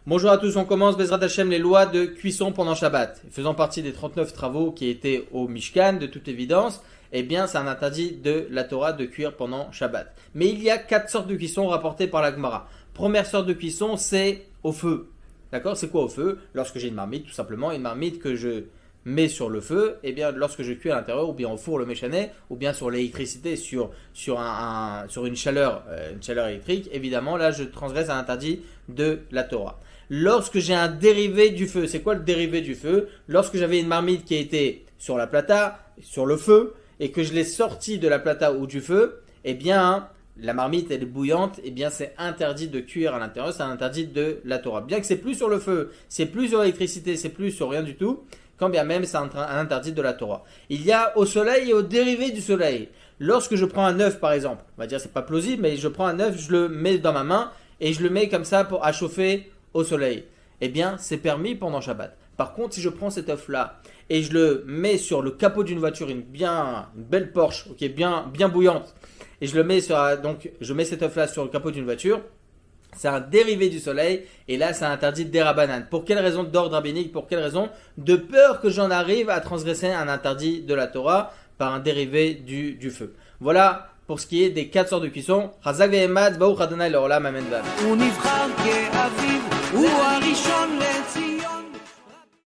Bonjour à tous, on commence Bezrat Hashem les lois de cuisson pendant Shabbat. Faisant partie des 39 travaux qui étaient au Mishkan, de toute évidence, eh bien c'est un interdit de la Torah de cuire pendant Shabbat. Mais il y a 4 sortes de cuisson rapportées par la Gemara. Première sorte de cuisson, c'est au feu. D'accord? C'est quoi au feu? Lorsque j'ai une marmite, tout simplement, une marmite que je mets sur le feu, eh bien lorsque je cuis à l'intérieur, ou bien au four le méchané, ou bien sur l'électricité, sur une chaleur électrique, évidemment là je transgresse un interdit de la Torah. Lorsque j'ai un dérivé du feu, c'est quoi le dérivé du feu? Lorsque j'avais une marmite qui était sur la plata, sur le feu, et que je l'ai sortie de la plata ou du feu, eh bien la marmite elle est bouillante, eh bien c'est interdit de cuire à l'intérieur, c'est un interdit de la Torah. Bien que c'est plus sur le feu, c'est plus sur l'électricité, c'est plus sur rien du tout, quand bien même c'est un interdit de la Torah. Il y a au soleil et au dérivé du soleil. Lorsque je prends un œuf par exemple, on va dire c'est pas plausible, mais je prends un œuf, je le mets dans ma main et je le mets comme ça à chauffer au soleil. Eh bien c'est permis pendant Shabbat. Par contre si je prends cet œuf là et je le mets sur le capot d'une voiture, une belle Porsche, ok, bien bouillante, et je mets cet œuf là sur le capot d'une voiture, c'est un dérivé du soleil, et là c'est un interdit d'Erabanan. Pour quelle raison? D'ordre rabbinique. Pour quelle raison? De peur que j'en arrive à transgresser un interdit de la Torah par un dérivé du feu. Voilà pour ce qui est des 4 sortes de cuisson. Chazak ve'emad, Baruch Adonai le'olam, amen.